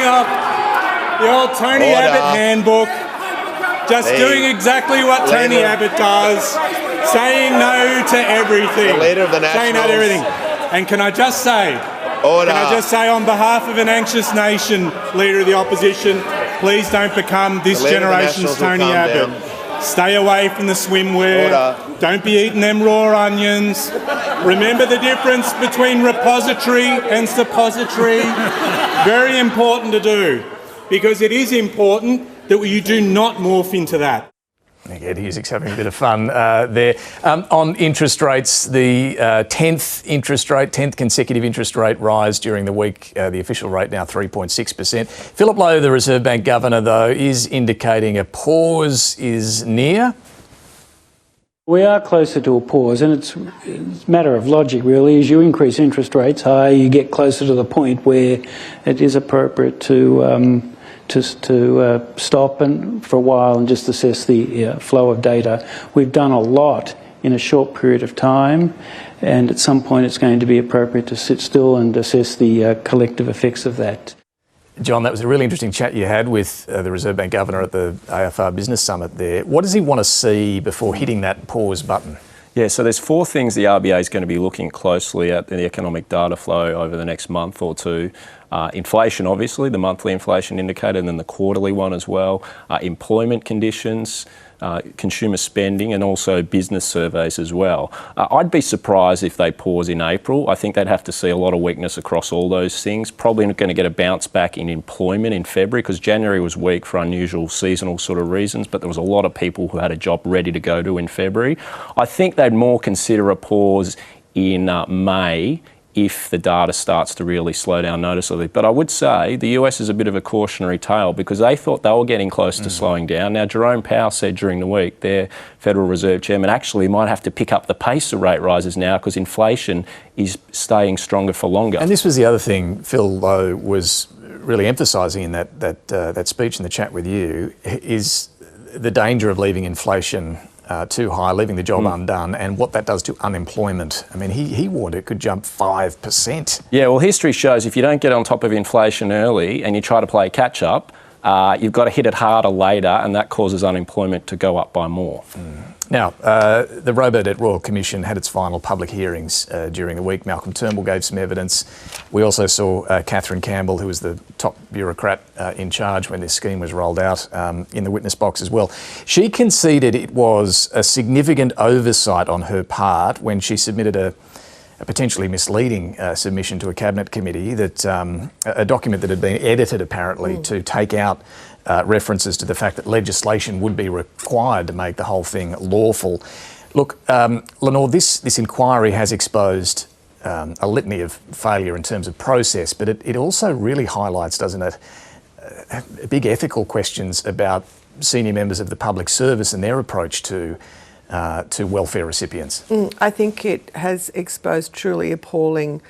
Speaker 10: up the old Tony Abbott handbook, just doing exactly what Tony Abbott does, saying no to everything.
Speaker 11: The leader of the Nationals.
Speaker 10: Saying no to everything. And can I just say, on behalf of an anxious nation, Leader of the Opposition, please don't become this generation's Tony Abbott. Stay away from the swimwear. Don't be eating them raw onions. Remember the difference between repository and suppository. Very important to do, because it is important that you do not morph into that.
Speaker 1: I think Ed Husick's having a bit of fun there. On interest rates, the 10th consecutive interest rate rise during the week. The official rate now 3.6%. Philip Lowe, the Reserve Bank Governor, though, is indicating a pause is near.
Speaker 12: We are closer to a pause, and it's a matter of logic, really. As you increase interest rates higher, you get closer to the point where it is appropriate to stop and for a while and just assess the flow of data. We've done a lot in a short period of time, and at some point it's going to be appropriate to sit still and assess the collective effects of that.
Speaker 1: John, that was a really interesting chat you had with the Reserve Bank Governor at the AFR Business Summit there. What does he want to see before hitting that pause button?
Speaker 4: Yeah, so there's four things the RBA is going to be looking closely at in the economic data flow over the next month or two. Inflation, obviously, the monthly inflation indicator, and then the quarterly one as well. Employment conditions, consumer spending, and also business surveys as well. I'd be surprised if they pause in April. I think they'd have to see a lot of weakness across all those things. Probably not going to get a bounce back in employment in February, because January was weak for unusual seasonal sort of reasons, but there was a lot of people who had a job ready to go to in February. I think they'd more consider a pause in May if the data starts to really slow down noticeably. But I would say the US is a bit of a cautionary tale, because they thought they were getting close to slowing down. Now, Jerome Powell said during the week, their Federal Reserve Chairman, actually might have to pick up the pace of rate rises now because inflation is staying stronger for longer.
Speaker 1: And this was the other thing Phil Lowe was really emphasising in that speech in the chat with you, is the danger of leaving inflation too high, leaving the job undone, and what that does to unemployment. I mean, he warned it could jump 5%.
Speaker 4: Yeah, well, history shows if you don't get on top of inflation early and you try to play catch up, you've got to hit it harder later, and that causes unemployment to go up by more.
Speaker 1: Now, the Robodebt Royal Commission had its final public hearings during the week. Malcolm Turnbull gave some evidence. We also saw Catherine Campbell, who was the top bureaucrat in charge when this scheme was rolled out, in the witness box as well. She conceded it was a significant oversight on her part when she submitted a potentially misleading submission to a cabinet committee, that a document that had been edited apparently to take out references to the fact that legislation would be required to make the whole thing lawful. Look, Lenore, this inquiry has exposed a litany of failure in terms of process, but it also really highlights, doesn't it, big ethical questions about senior members of the public service and their approach to welfare recipients.
Speaker 6: I think it has exposed truly appalling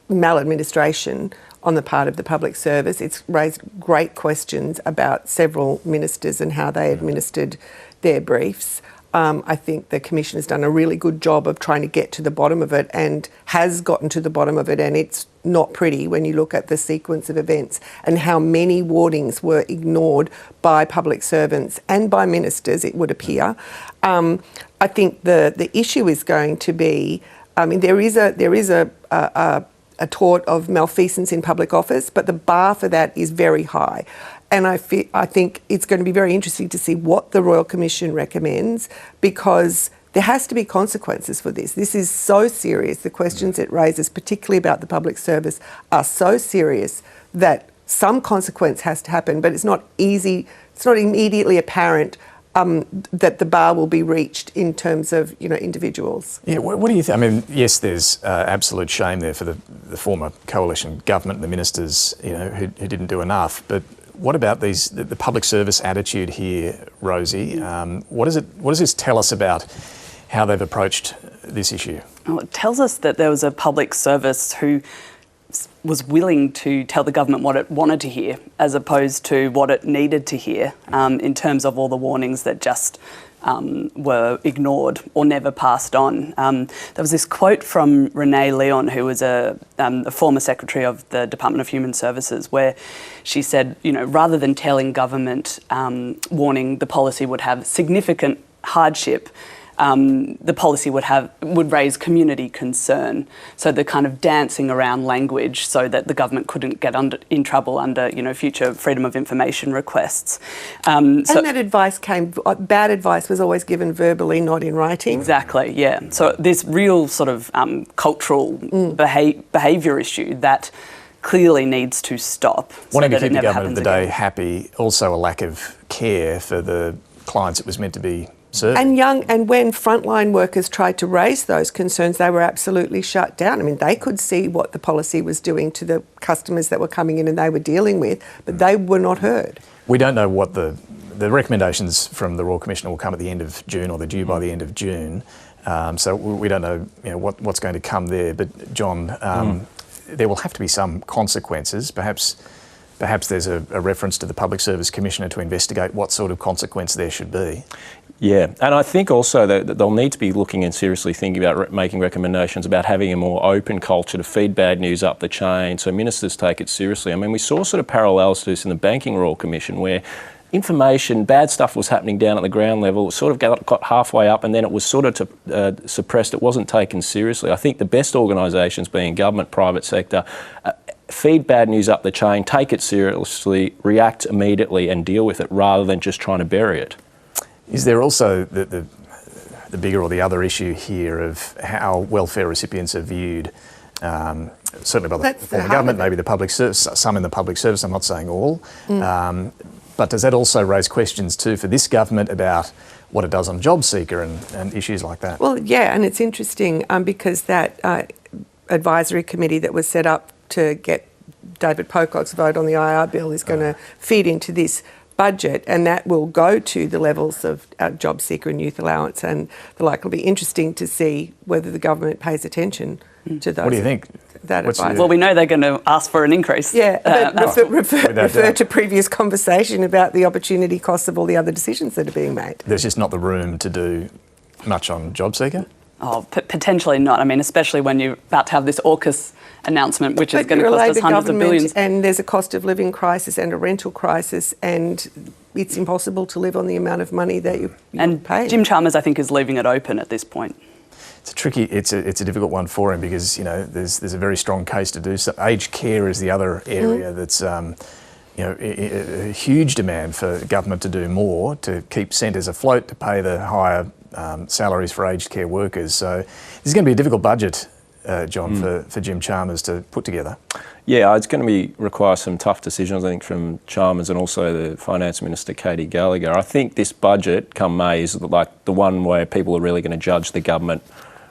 Speaker 6: maladministration on the part of the public service. It's raised great questions about several ministers and how they administered their briefs. I think the Commission has done a really good job of trying to get to the bottom of it, and has gotten to the bottom of it, and it's not pretty when you look at the sequence of events and how many warnings were ignored by public servants and by ministers, it would appear. I think the issue is going to be, there is a tort of malfeasance in public office, but the bar for that is very high. And I think it's going to be very interesting to see what the Royal Commission recommends, because there has to be consequences for this. This is so serious. The questions it raises, particularly about the public service, are so serious that some consequence has to happen, but it's not easy, it's not immediately apparent that the bar will be reached in terms of, individuals.
Speaker 1: Yeah, what do you think? I mean, yes, there's absolute shame there for the former coalition government and the ministers, who didn't do enough. But what about the public service attitude here, Rosie? What does this tell us about how they've approached this issue?
Speaker 3: Well, it tells us that there was a public service who was willing to tell the government what it wanted to hear, as opposed to what it needed to hear, in terms of all the warnings that just were ignored or never passed on. There was this quote from Renee Leon, who was a former secretary of the Department of Human Services, where she said, rather than telling government, warning the policy would have significant hardship, the policy would raise community concern. So the kind of dancing around language so that the government couldn't get in trouble under future freedom of information requests.
Speaker 6: And that advice bad advice was always given verbally, not in writing.
Speaker 3: Exactly, yeah. So this real sort of cultural behaviour issue that clearly needs to stop.
Speaker 1: Wanting to keep the government of the day happy, also a lack of care for the clients it was meant to be serving.
Speaker 6: And when frontline workers tried to raise those concerns, they were absolutely shut down. I mean, they could see what the policy was doing to the customers that were coming in and they were dealing with, but they were not heard.
Speaker 1: We don't know what the recommendations from the Royal Commission will come at the end of June, or they're due by the end of June. So we don't know, what's going to come there. But John, there will have to be some consequences. Perhaps there's a reference to the Public Service Commissioner to investigate what sort of consequence there should be.
Speaker 4: Yeah, and I think also that they'll need to be looking and seriously thinking about making recommendations about having a more open culture to feed bad news up the chain, so ministers take it seriously. I mean, we saw sort of parallels to this in the Banking Royal Commission, where bad stuff was happening down at the ground level. It sort of got halfway up, and then it was sort of suppressed. It wasn't taken seriously. I think the best organisations, being government, private sector, feed bad news up the chain, take it seriously, react immediately and deal with it, rather than just trying to bury it.
Speaker 1: Is there also the bigger or the other issue here of how welfare recipients are viewed, certainly by the former government, maybe the public service, some in the public service, I'm not saying all, but does that also raise questions too for this government about what it does on job seeker and issues like that?
Speaker 6: Well, yeah, and it's interesting because that advisory committee that was set up to get David Pocock's vote on the IR bill is going to feed into this budget, and that will go to the levels of job seeker and youth allowance and the like. It'll be interesting to see whether the government pays attention to those.
Speaker 1: What do you think?
Speaker 6: That advice.
Speaker 3: Well, we know they're going to ask for an increase.
Speaker 6: Yeah, but refer to previous conversation about the opportunity costs of all the other decisions that are being made.
Speaker 1: There's just not the room to do much on job seeker?
Speaker 3: Oh, potentially not. I mean, especially when you're about to have this AUKUS announcement, which is
Speaker 6: But
Speaker 3: going to
Speaker 6: you're a
Speaker 3: cost us
Speaker 6: Labor
Speaker 3: hundreds of
Speaker 6: government
Speaker 3: billions.
Speaker 6: and there's a cost of living crisis and a rental crisis, and it's impossible to live on the amount of money that you're paying.
Speaker 3: Jim Chalmers, I think, is leaving it open at this point.
Speaker 1: It's a difficult one for him because, you know, there's a very strong case to do so. Aged care is the other area that's, you know, a huge demand for government to do more to keep centres afloat, to pay the higher salaries for aged care workers. So this is going to be a difficult budget, John, for Jim Chalmers to put together.
Speaker 4: Yeah, it's going to require some tough decisions, I think, from Chalmers and also the Finance Minister, Katie Gallagher. I think this budget, come May, is like the one where people are really going to judge the government,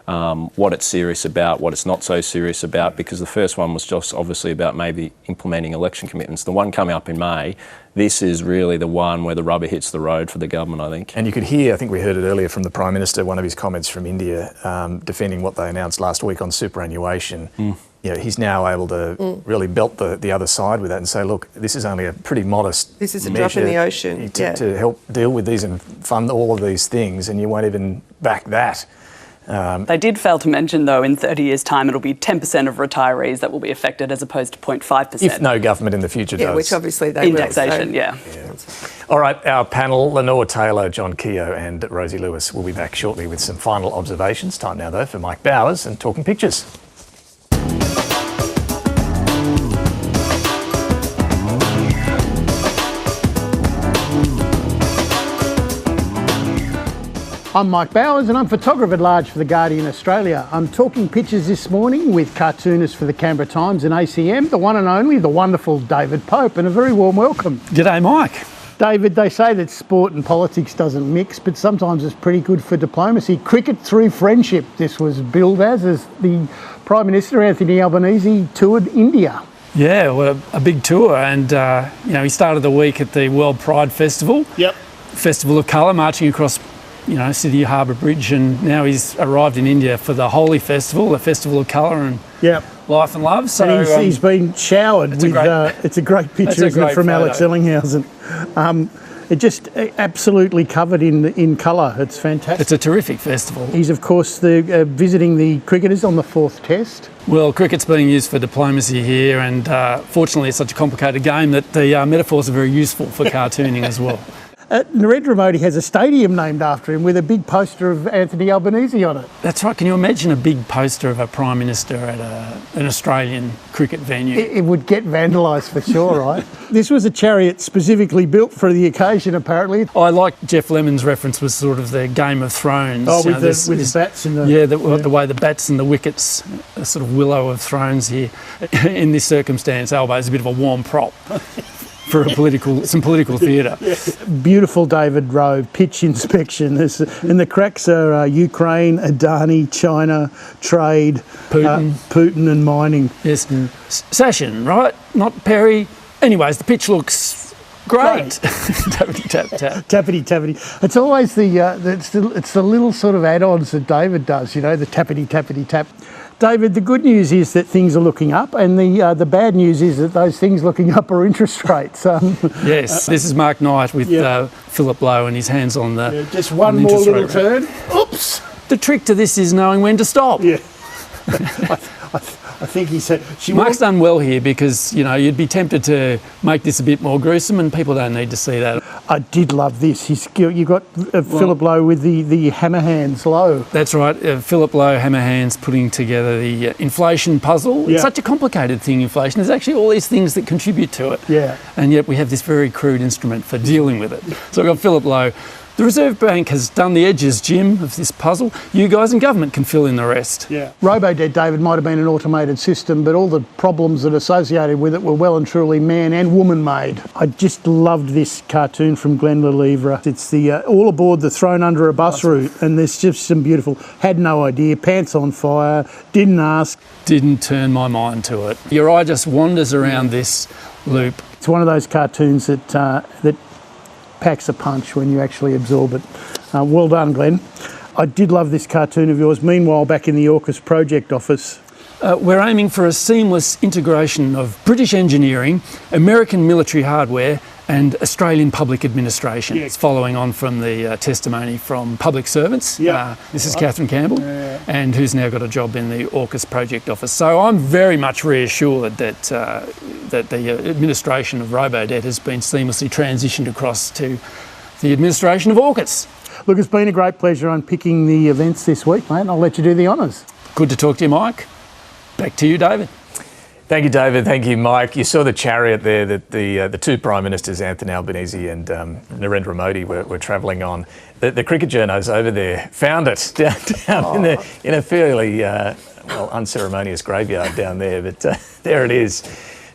Speaker 4: what it's serious about, what it's not so serious about, because the first one was just obviously about maybe implementing election commitments. The one coming up in May, this is really the one where the rubber hits the road for the government, I think.
Speaker 1: And you could hear, I think we heard it earlier from the Prime Minister, one of his comments from India, defending what they announced last week on superannuation. You know, he's now able to really belt the other side with that and say, look, this is only a pretty modest
Speaker 6: This is a drop in the ocean.
Speaker 1: to help deal with these and fund all of these things, and you won't even back that.
Speaker 3: They did fail to mention, though, in 30 years' time, it'll be 10% of retirees that will be affected as opposed to 0.5%.
Speaker 1: If no government in the future does.
Speaker 6: Which obviously they
Speaker 3: Indexation,
Speaker 6: will.
Speaker 3: yeah.
Speaker 1: All right, our panel, Lenore Taylor, John Kehoe and Rosie Lewis, will be back shortly with some final observations. Time now, though, for Mike Bowers and Talking Pictures.
Speaker 11: I'm Mike Bowers and I'm photographer at large for The Guardian Australia. I'm talking pictures this morning with cartoonist for the Canberra Times and ACM, the one and only, the wonderful David Pope, and a very warm welcome.
Speaker 13: G'day, Mike.
Speaker 11: David, they say that sport and politics doesn't mix, but sometimes it's pretty good for diplomacy. Cricket through friendship, this was billed as the Prime Minister, Anthony Albanese, toured India.
Speaker 13: Yeah, well, a big tour, and you know, he started the week at the World Pride Festival.
Speaker 11: Yep.
Speaker 13: Festival of Colour, marching across, you know, Sydney Harbour Bridge, and now he's arrived in India for the Holi Festival, the Festival of Colour and life and love. So
Speaker 11: and he's been showered with, it's a great picture, isn't it, from
Speaker 13: photo.
Speaker 11: Alex Ellinghausen. It just absolutely covered in colour. It's fantastic.
Speaker 13: It's a terrific festival.
Speaker 11: He's, of course, visiting the cricketers on the 4th Test.
Speaker 13: Well, cricket's being used for diplomacy here, and fortunately it's such a complicated game that the metaphors are very useful for cartooning as well.
Speaker 11: Narendra Modi has a stadium named after him with a big poster of Anthony Albanese on it.
Speaker 13: That's right. Can you imagine a big poster of a Prime Minister at an Australian cricket venue?
Speaker 11: It would get vandalised for sure, right? This was a chariot specifically built for the occasion, apparently.
Speaker 13: I like Jeff Lemon's reference was sort of the Game of Thrones.
Speaker 11: Oh, with the bats and the...
Speaker 13: Yeah, the way the bats and the wickets, a sort of willow of thrones here. In this circumstance, Albo is a bit of a warm prop. For some political theatre.
Speaker 11: Beautiful David Rowe, pitch inspection. And the cracks are Ukraine, Adani, China, trade, Putin and mining.
Speaker 13: Yes. Sashin, right? Not Perry. Anyways, the pitch looks great. Tappity tap tap.
Speaker 11: Tappity tappity. It's always it's the little sort of add-ons that David does, you know, the tappity tappity tap. David, the good news is that things are looking up, and the bad news is that those things looking up are interest rates.
Speaker 13: Yes, this is Mark Knight with Philip Lowe and his hands on the
Speaker 11: just one more little turn. Oops!
Speaker 13: The trick to this is knowing when to stop.
Speaker 11: Yeah. I think he said...
Speaker 13: Mark's done well here because, you know, you'd be tempted to make this a bit more gruesome, and people don't need to see that.
Speaker 11: I did love this. You got Philip Lowe with the hammer hands Lowe.
Speaker 13: That's right. Philip Lowe, hammer hands, putting together the inflation puzzle. Yeah. It's such a complicated thing, inflation. There's actually all these things that contribute to it.
Speaker 11: Yeah.
Speaker 13: And yet we have this very crude instrument for dealing with it. So I've got Philip Lowe. The Reserve Bank has done the edges, Jim, of this puzzle. You guys in government can fill in the rest.
Speaker 11: Yeah. Robodebt, David, might have been an automated system, but all the problems that are associated with it were well and truly man and woman made. I just loved this cartoon from Glenn Lelevre. It's the all aboard the thrown under a bus route, and there's just some beautiful, had no idea, pants on fire, didn't ask.
Speaker 13: Didn't turn my mind to it. Your eye just wanders around this loop.
Speaker 11: It's one of those cartoons that packs a punch when you actually absorb it. Well done, Glenn. I did love this cartoon of yours. Meanwhile, back in the AUKUS project office.
Speaker 13: We're aiming for a seamless integration of British engineering, American military hardware and Australian public administration. It's following on from the testimony from public servants. This is Catherine Campbell, and who's now got a job in the AUKUS project office. So I'm very much reassured that the administration of Robodebt has been seamlessly transitioned across to the administration of AUKUS.
Speaker 11: Look, it's been a great pleasure unpicking the events this week, mate, and I'll let you do the honours.
Speaker 13: Good to talk to you, Mike. Back to you, David.
Speaker 1: Thank you, David. Thank you, Mike. You saw the chariot there that the two Prime Ministers, Anthony Albanese and Narendra Modi, were travelling on. The cricket journos over there found it down in a fairly unceremonious graveyard down there, but there it is,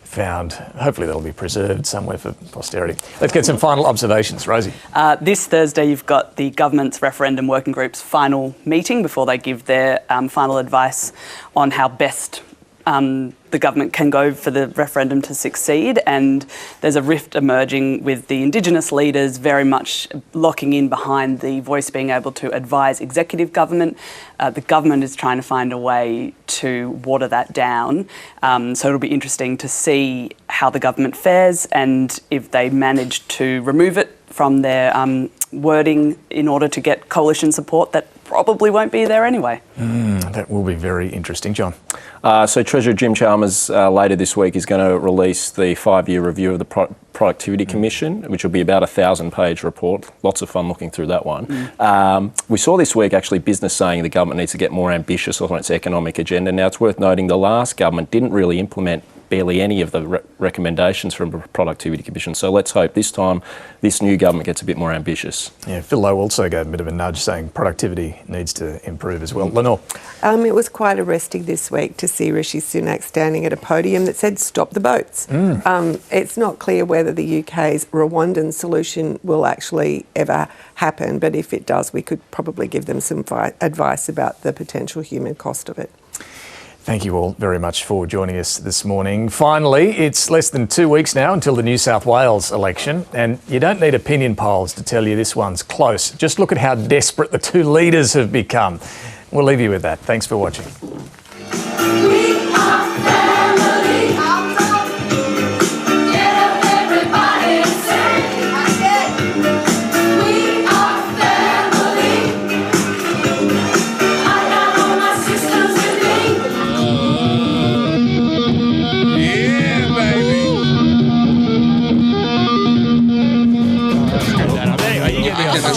Speaker 1: found. Hopefully that'll be preserved somewhere for posterity. Let's get some final observations. Rosie.
Speaker 3: This Thursday you've got the government's referendum working group's final meeting before they give their final advice on how best the government can go for the referendum to succeed, and there's a rift emerging with the Indigenous leaders very much locking in behind the Voice being able to advise executive government. The government is trying to find a way to water that down, so it'll be interesting to see how the government fares and if they manage to remove it from their wording in order to get coalition support that probably won't be there anyway.
Speaker 1: That will be very interesting. John.
Speaker 4: So Treasurer Jim Chalmers later this week is going to release the 5-year review of the Productivity Commission, which will be about a 1,000-page report. Lots of fun looking through that one. We saw this week actually business saying the government needs to get more ambitious on its economic agenda. Now it's worth noting the last government didn't really implement barely any of the recommendations from the Productivity Commission. So let's hope this time this new government gets a bit more ambitious.
Speaker 1: Yeah, Phil Lowe also gave a bit of a nudge saying productivity needs to improve as well. Lenore.
Speaker 6: It was quite arresting this week to see Rishi Sunak standing at a podium that said stop the boats. It's not clear whether the UK's Rwandan solution will actually ever happen, but if it does, we could probably give them some advice about the potential human cost of it.
Speaker 1: Thank you all very much for joining us this morning. Finally, it's less than 2 weeks now until the New South Wales election, and you don't need opinion polls to tell you this one's close. Just look at how desperate the two leaders have become. We'll leave you with that. Thanks for watching.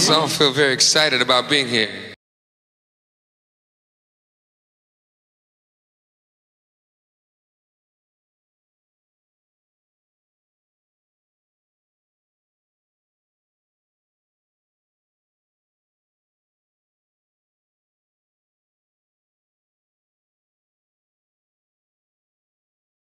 Speaker 14: I feel very excited about being here.